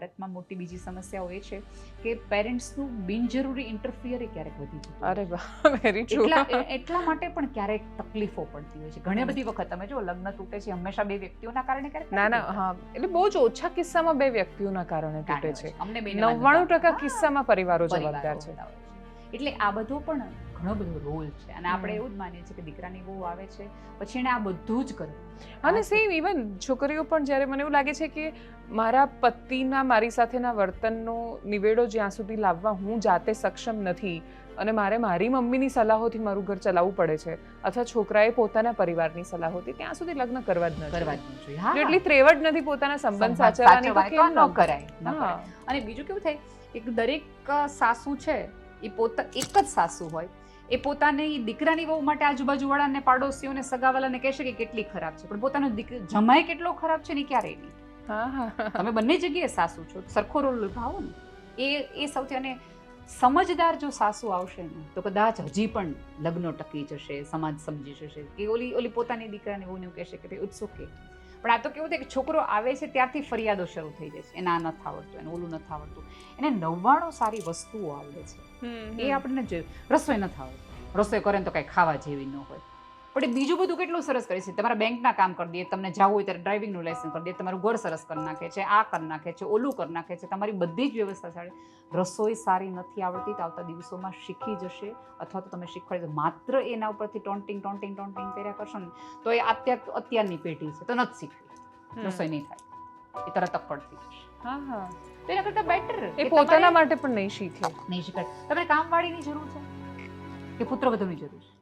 ભારતમાં મોટી બીજી સમસ્યાઓ એ છે કે પેરેન્ટ્સનું બિનજરૂરી ઇન્ટરફિયર ક્યારેક વધી જતું હોય અરે વાહ, વેરી ટ્રુ. એટલા માટે પણ ક્યારેક તકલીફો પડતી હોય છે. ઘણી બધી વખત તમે જો લગ્ન તૂટે છે હંમેશા બે વ્યક્તિઓના કારણે ક્યારેક ના ના, હા, એટલે બહુ જ ઓછા કિસ્સામાં બે વ્યક્તિઓના કારણે તૂટે છે. અમને બેને 99% કિસ્સામાં પરિવારો પરિવારો જવાબદાર છે. હોતા હોય છે. એટલે આ બધો પણ ઘણો બધો રોલ છે અને આપણે એવું જ માનીએ છીએ કે દીકરાની બહુ આવે છે પછી એને આ બધું જ કરવું. અને સેમ ઇવન છોકરીઓ પણ જ્યારે મને એવું લાગે છે કે મારા પતિના મારી સાથેના વર્તનનો નિવેડો જ્યાં સુધી લાવવા હું જાતે સક્ષમ નથી અને મારે મારી મમ્મીની સલાહોથી મારું ઘર ચલાવવું પડે છે અથવા છોકરાએ પોતાના પરિવારની સલાહોથી, ત્યાં સુધી લગ્ન કરવા જ ન કરવા જોઈએ. જ ન જોઈએ. હા, એટલી ત્રેવડ નથી પોતાના સંબંધ સાચવવાની તો કેમ ન ન કરાય, ન હા. કરાય. અને બીજું કેવું થાય એક દરેક સાસુ છે એ એક જ સાસુ હોય એ પોતાની દીકરાની વહુ માટે આજુબાજુવાળાને પાડોશીઓને સગાવાલાને કહેશે કે કેટલી ખરાબ છે, પણ પોતાનો જમાઈ કેટલો ખરાબ છે ને ક્યારેય નહીં. હા હા, તમે બંને જગ્યાએ સાસુ છો, સરખો રોલ નિભાવો ને. એ સૌથી. અને સમજદાર જો સાસુ આવશે ને તો કદાચ હજી પણ લગ્નો ટકી જશે, સમાજ સમજી જશે કે ઓલી પોતાની દીકરાને વહુને કહેશે કે ભાઈ ઇટ્સ ઓકે. પણ આ તો કેવું થાય કે છોકરો આવે છે ત્યારથી ફરિયાદો શરૂ થઈ જાય છે, એને આ નથી આવડતું, એને ઓલું નથી આવડતું. એને 99 સારી વસ્તુઓ આવડે છે, એ આપણને જોયું. રસોઈ નથી આવડતું, રસોઈ કરે ને તો કાંઈ ખાવા જેવી ન હોય, પણ એ બીજું બધું કેટલું સરસ કરે છે. તમારા બેંકના કામ કરી દે, તમને જવું હોય ત્યારે ડ્રાઇવિંગનું લાયસન્સ કરી દે, તમારું ઘર સરસ કરી નાખે છે, આ કરી નાખે છે, ઓલું કરી નાખે છે, તમારી બધી જ વ્યવસ્થા સારી. રસોઈ સારી નથી આવડતી તો આવતા દિવસોમાં શીખી જશે, અથવા તો તમે શીખવાડી દો. માત્ર એના ઉપરથી ટોન્ટિંગ કર્યા કરશો ને તો એ અત્યારની પેઢી છે તો નથી શીખવી, રસોઈ નહીં થાય, એ તરત પડતી જશે. હા હા, તો એના કરતાં બેટર એ પોતાના માટે પણ નહીં શીખે. નહીં શીખાય. તમને કામવાળીની જરૂર છે કે પુત્રવધુની જરૂર છે?